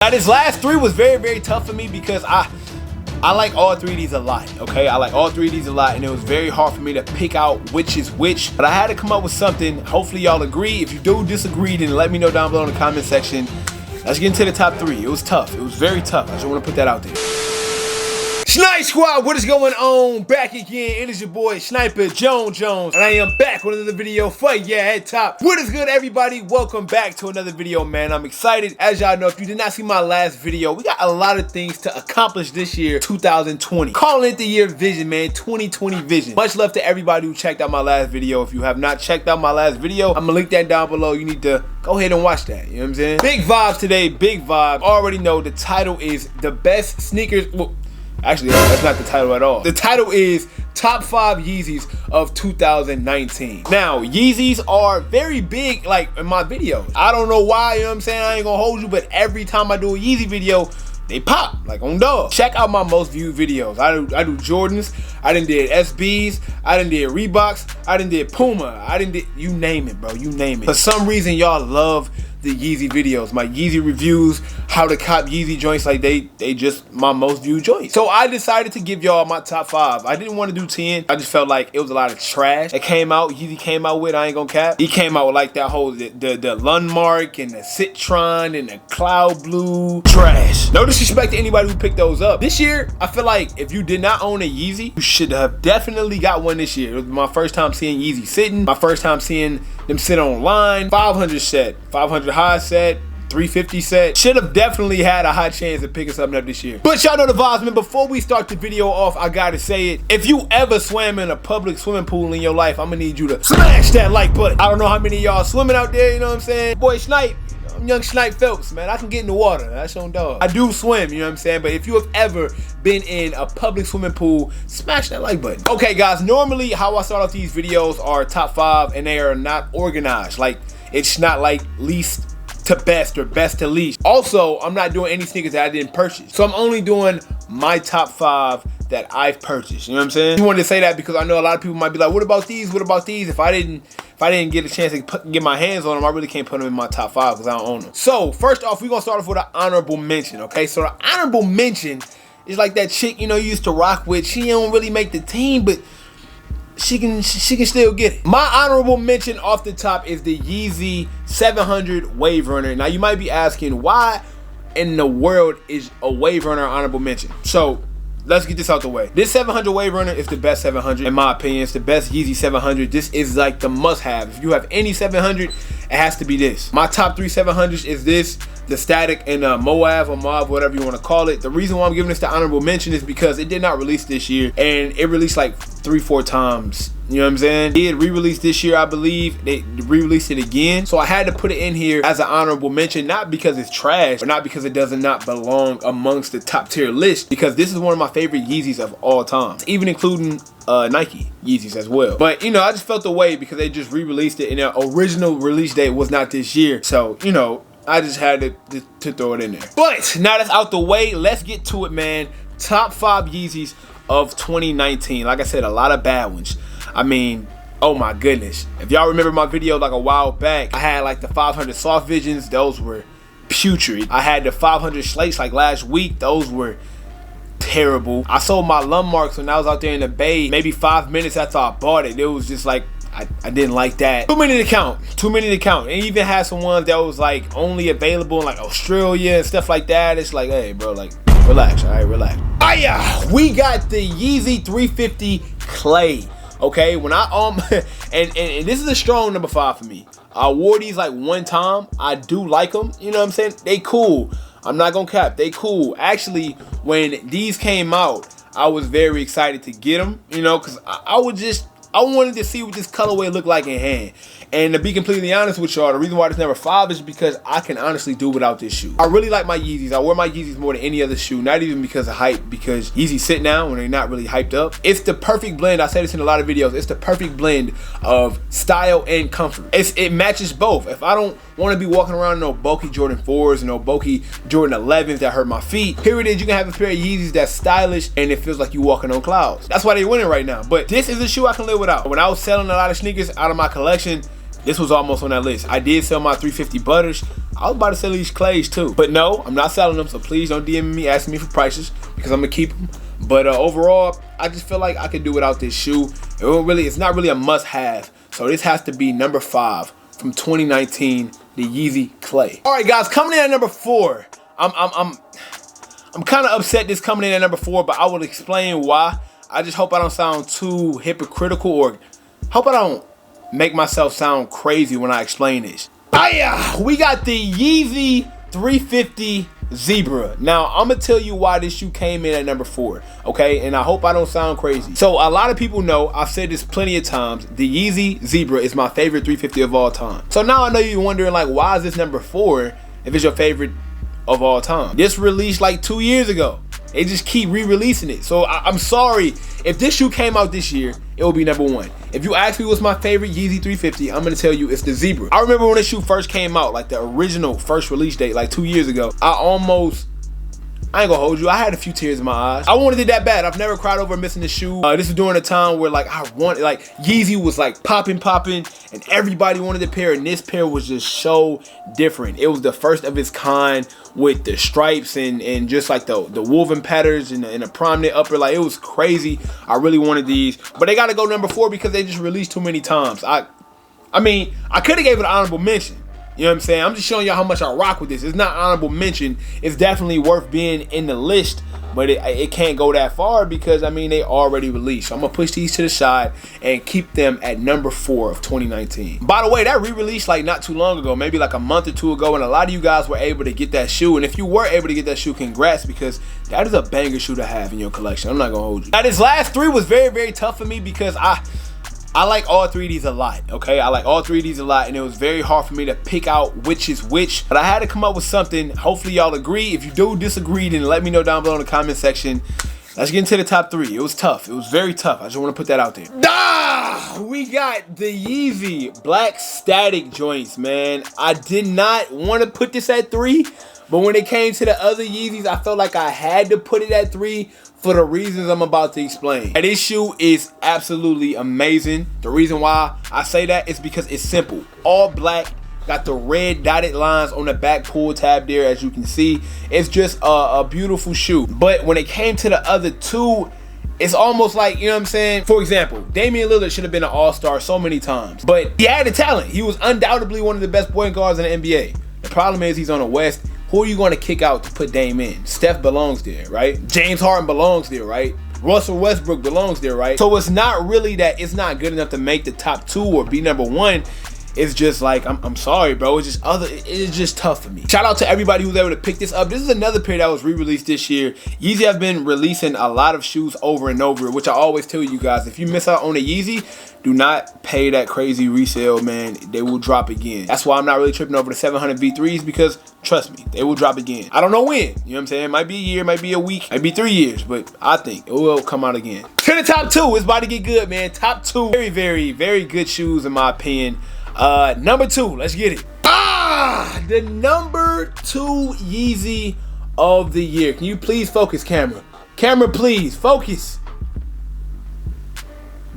Now this last three was very tough for me because I like all three of these a lot, okay? I like all three of these a lot, and it was very hard for me to pick out which is which, but I had to come up with something. Hopefully y'all agree. If you do disagree, then let me know down below in the comment section. Let's get into the top three. It was tough. It was very tough. I just want to put that out there. Snipe Squad, what is going on? Back again. It is your boy Sniper Jones, and I am back with another video for Head Top. What is good, everybody? Welcome back to another video, man. I'm excited. As y'all know, if you did not see my last video, we got a lot of things to accomplish this year, 2020. Calling it the year vision, man. 2020 vision. Much love to everybody who checked out my last video. If you have not checked out my last video, I'm gonna link that down below. You need to go ahead and watch that. You know what I'm saying? Big vibes today. Big vibe. Already know the title is the best sneakers. Well, actually, that's not the title at all. The title is Top 5 Yeezys of 2019. Now, Yeezys are very big, like, in my videos. I don't know why, you know what I'm saying? I ain't gonna hold you, but every time I do a Yeezy video, they pop, like on dog. Check out my most viewed videos. I do Jordans, I done did SBs, I done did Reeboks, I done did Puma, I done did, you name it, bro, you name it. For some reason, y'all love the Yeezy videos, my Yeezy reviews, how to cop Yeezy joints, like they just my most viewed joints. So I decided to give y'all my top 5. I didn't want to do 10. I just felt like it was a lot of trash that came out. Yeezy came out with, I ain't gonna cap. He came out with like that whole the Lundmark and the Citron and the Cloud Blue trash. No disrespect to anybody who picked those up. This year, I feel like if you did not own a Yeezy, you should have definitely got one this year. It was my first time seeing Yeezy sitting, my first time seeing them sit online. 500 set, 500 high set, 350 set. Should have definitely had a high chance of picking something up this year. But y'all know the vibes, man. Before we start the video off, I gotta say it. If you ever swam in a public swimming pool in your life, I'm gonna need you to smash that like button. I don't know how many of y'all swimming out there, you know what I'm saying? Boy, Snipe. I'm young Snipe Phelps, man. I can get in the water. That's on dog. I do swim, you know what I'm saying? But if you have ever been in a public swimming pool, smash that like button. Okay, guys, normally how I start off these videos are top 5, and they are not organized. Like, it's not like least to best or best to least. Also, I'm not doing any sneakers that I didn't purchase. So I'm only doing my top 5 that I've purchased. You know what I'm saying? I wanted to say that because I know a lot of people might be like, what about these? What about these? If I didn't get a chance to get my hands on them, I really can't put them in my top 5 because I don't own them. So first off, we're gonna start off with an honorable mention, okay? So the honorable mention is like that chick, you know, you used to rock with. She don't really make the team, but she can still get it. My honorable mention off the top is the Yeezy 700 Wave Runner. Now you might be asking, why in the world is a Wave Runner honorable mention? So let's get this out the way. This 700 Wave Runner is the best 700 in my opinion. It's the best Yeezy 700. This is like the must-have. If you have any 700, it has to be this. My top 3 700s is this, the Static, and Moab or Mob, whatever you want to call it. The reason why I'm giving this the honorable mention is because it did not release this year, and it released like 3-4 times. You know what I'm saying? It did re-release this year, I believe. They re-released it again. So I had to put it in here as an honorable mention, not because it's trash, or not because it does not belong amongst the top tier list, because this is one of my favorite Yeezys of all time, even including Nike Yeezys as well. But you know, I just felt the way because they just re-released it, and their original release date was not this year. So you know, I just had to throw it in there. But now that's out the way, let's get to it, man. Top 5 Yeezys of 2019. Like I said, a lot of bad ones. I mean, oh my goodness. If y'all remember my video like a while back, I had like the 500 Soft Visions. Those were putrid. I had the 500 Slates like last week. Those were terrible. I sold my Lundmarks when I was out there in the Bay maybe 5 minutes after I bought it. It was just like, I didn't like that. Too many to count. Too many to count. And even had some ones that was like only available in like Australia and stuff like that. It's like, hey bro, like relax, all right, relax. Oh yeah, we got the Yeezy 350 Clay. Okay, when I and this is a strong number 5 for me. I wore these like one time. I do like them. You know what I'm saying? They cool. I'm not gonna cap. They cool. Actually, when these came out, I was very excited to get them. You know, cause I wanted to see what this colorway looked like in hand. And to be completely honest with y'all, the reason why it's number 5 is because I can honestly do without this shoe. I really like my Yeezys. I wear my Yeezys more than any other shoe, not even because of hype, because Yeezys sit down when they're not really hyped up. It's the perfect blend. I say this in a lot of videos. It's the perfect blend of style and comfort. It matches both. If I don't want to be walking around in no bulky Jordan 4s and no bulky Jordan 11s that hurt my feet, here it is. You can have a pair of Yeezys that's stylish and it feels like you walking on clouds. That's why they're winning right now. But this is a shoe I can live without. When I was selling a lot of sneakers out of my collection, this was almost on that list. I did sell my 350 Butters. I was about to sell these clays too, but no, I'm not selling them, so please don't DM me asking me for prices because I'm gonna keep them. But overall, I just feel like I could do without this shoe. It's not really a must-have, so this has to be number 5 from 2019, the Yeezy Clay. All right, guys, coming in at number 4. I'm kind of upset this coming in at number 4, but I will explain why. I just hope I don't sound too hypocritical, or hope I don't make myself sound crazy when I explain this. We got the Yeezy 350 Zebra. Now, I'm gonna tell you why this shoe came in at number 4, okay? And I hope I don't sound crazy. So a lot of people know, I've said this plenty of times, the Yeezy Zebra is my favorite 350 of all time. So now I know you're wondering, like, why is this number 4 if it's your favorite of all time? This released like 2 years ago. They just keep re-releasing it. So I'm sorry, if this shoe came out this year, it will be number 1. If you ask me what's my favorite Yeezy 350, I'm gonna tell you it's the Zebra. I remember when this shoe first came out, like the original first release date, like 2 years ago. I ain't gonna hold you, I had a few tears in my eyes. I wanted it that bad. I've never cried over missing the shoe. This was during a time where like Yeezy was like popping, and everybody wanted the pair, and this pair was just so different. It was the first of its kind with the stripes and just like the woven patterns and a prominent upper. Like, it was crazy. I really wanted these, but they gotta go number 4 because they just released too many times. I mean, I could have gave it an honorable mention. You know what I'm saying? I'm just showing y'all how much I rock with this. It's not honorable mention. It's definitely worth being in the list, but it can't go that far because, I mean, they already released. So I'm going to push these to the side and keep them at number 4 of 2019. By the way, that re-released like not too long ago, maybe like a month or 2 ago, and a lot of you guys were able to get that shoe. And if you were able to get that shoe, congrats, because that is a banger shoe to have in your collection. I'm not going to hold you. Now, this last 3 was very, very tough for me because I like all 3 of these a lot, okay? I like all 3 of these a lot, and it was very hard for me to pick out which is which, but I had to come up with something. Hopefully y'all agree. If you do disagree, then let me know down below in the comment section. Let's get into the top 3. It was tough. It was very tough. I just want to put that out there. We got the Yeezy Black Static joints, man. I did not want to put this at 3, but when it came to the other Yeezys, I felt like I had to put it at 3 for the reasons I'm about to explain. And this shoe is absolutely amazing. The reason why I say that is because it's simple. All black, got the red dotted lines on the back pull tab there, as you can see. It's just a beautiful shoe. But when it came to the other 2, it's almost like, you know what I'm saying? For example, Damian Lillard should have been an all-star so many times, but he had the talent. He was undoubtedly one of the best point guards in the NBA. The problem is he's on the West. Who are you going to kick out to put Dame in? Steph belongs there, right? James Harden belongs there, right? Russell Westbrook belongs there, right? So it's not really that it's not good enough to make the top 2 or be number 1. It's just like, I'm sorry, bro. It's just tough for me. Shout out to everybody who's able to pick this up. This is another pair that was re-released this year. Yeezy have been releasing a lot of shoes over and over, which I always tell you guys, if you miss out on a Yeezy, do not pay that crazy resale, man. They will drop again. That's why I'm not really tripping over the 700 V3s, because trust me, they will drop again. I don't know when. You know what I'm saying? It might be a year, might be a week, might be 3 years, but I think it will come out again. To the top 2, it's about to get good, man. Top 2, very, very, very good shoes in my opinion. Number 2, let's get it. The number 2 Yeezy of the year. Can you please focus, camera? Camera, please, focus.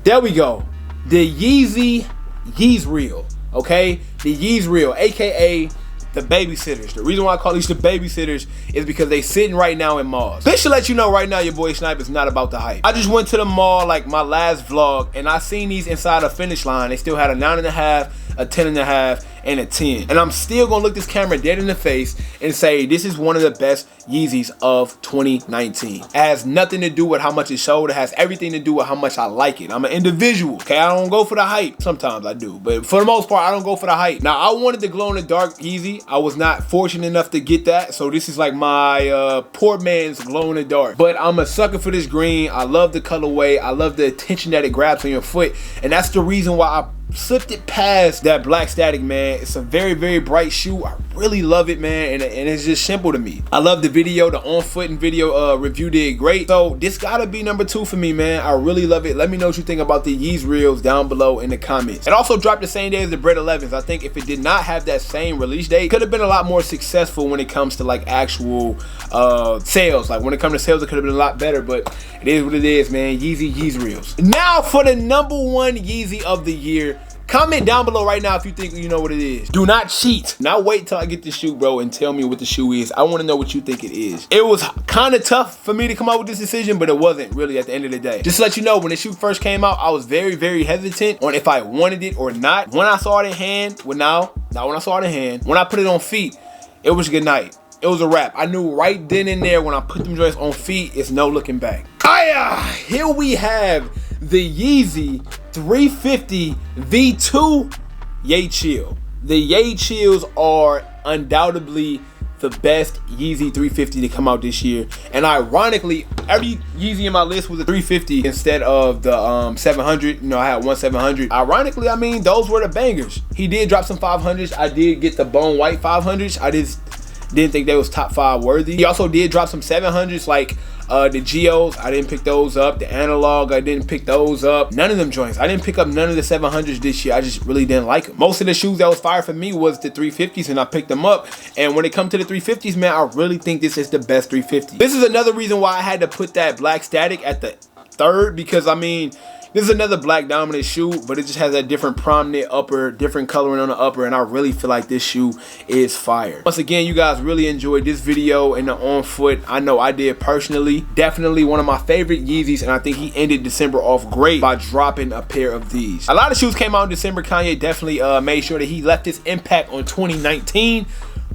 There we go. The Yeezy Yeezreal, okay? The Yeezreal, aka the babysitters. The reason why I call these the babysitters is because they sitting right now in malls. This should let you know right now your boy Snipe is not about the hype. I just went to the mall like my last vlog, and I seen these inside a finish line. They still had a 9.5, a 10.5, and a 10. And I'm still gonna look this camera dead in the face and say this is one of the best Yeezys of 2019. It has nothing to do with how much it sold. It has everything to do with how much I like it. I'm an individual, okay? I don't go for the hype. Sometimes I do, but for the most part, I don't go for the hype. Now, I wanted the glow-in-the-dark Yeezy. I was not fortunate enough to get that, so this is like my poor man's glow-in-the-dark. But I'm a sucker for this green. I love the colorway. I love the attention that it grabs on your foot, and that's the reason why I slipped it past that Black Static, man. It's a very, very bright shoe. I really love it, man, and it's just simple to me. I love the video. The on-foot and video review did great. So this gotta be number 2 for me, man. I really love it. Let me know what you think about the Yeezreals down below in the comments. It also dropped the same day as the Bread 11s. I think if it did not have that same release date, it could have been a lot more successful when it comes to like actual sales. Like when it comes to sales, it could have been a lot better, but it is what it is, man. Yeezy Yeezreals. Now for the number 1 Yeezy of the year, Comment down below right now if you think you know what it is. Do not cheat. Now wait till I get the shoe, bro, and tell me what the shoe is. I want to know what you think it is. It was kind of tough for me to come out with this decision, but it wasn't really at the end of the day. Just to let you know, when the shoe first came out, I was very, very hesitant on if I wanted it or not. When I saw it in hand, well, not when I saw it in hand. When I put it on feet, it was good night. It was a wrap. I knew right then and there when I put them joints on feet, it's no looking back. Here we have the Yeezy 350 V2 Ye Chill. The Ye Chills are undoubtedly the best Yeezy 350 to come out this year. And ironically, every Yeezy in my list was a 350 instead of the 700. You know, I had one 700. Ironically, I mean, those were the bangers. He did drop some 500s. I did get the bone white 500s. I just didn't think they was top 5 worthy. He also did drop some 700s like the Geos. I didn't pick those up. The Analog, I didn't pick those up. None of them joints. I didn't pick up none of the 700s this year. I just really didn't like them. Most of the shoes that was fire for me was the 350s, and I picked them up. And when it comes to the 350s, man, I really think this is the best 350. This is another reason why I had to put that black static at the 3rd, because I mean, this is another black dominant shoe, but it just has a different prominent upper, different coloring on the upper, and I really feel like this shoe is fire. Once again, you guys really enjoyed this video and the on foot. I know I did personally. Definitely one of my favorite Yeezys, and I think he ended December off great by dropping a pair of these. A lot of shoes came out in December. Kanye definitely made sure that he left his impact on 2019.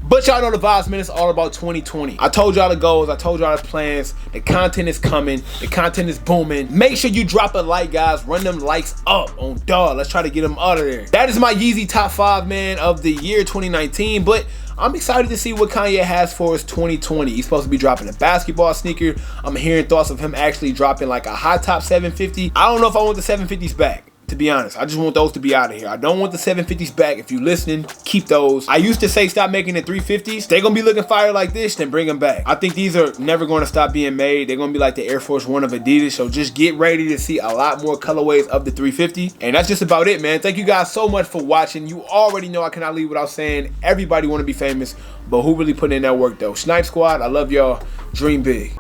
But y'all know the vibes, man. It's all about 2020. I told y'all the goals. I told y'all the plans. The content is coming. The content is booming. Make sure you drop a like, guys. Run them likes up on dog. Let's try to get them out of there. That is my Yeezy top 5, man, of the year 2019. But I'm excited to see what Kanye has for us 2020. He's supposed to be dropping a basketball sneaker. I'm hearing thoughts of him actually dropping like a high top 750. I don't know if I want the 750s back, to be honest. I just want those to be out of here. I don't want the 750s back. If you listening, keep those. I used to say stop making the 350s. They're gonna be looking fire like this, then bring them back. I think these are never gonna stop being made. They're gonna be like the Air Force One of Adidas. So just get ready to see a lot more colorways of the 350. And that's just about it, man. Thank you guys so much for watching. You already know I cannot leave without saying everybody wanna be famous, but who really put in that work though? Snipe Squad, I love y'all. Dream big.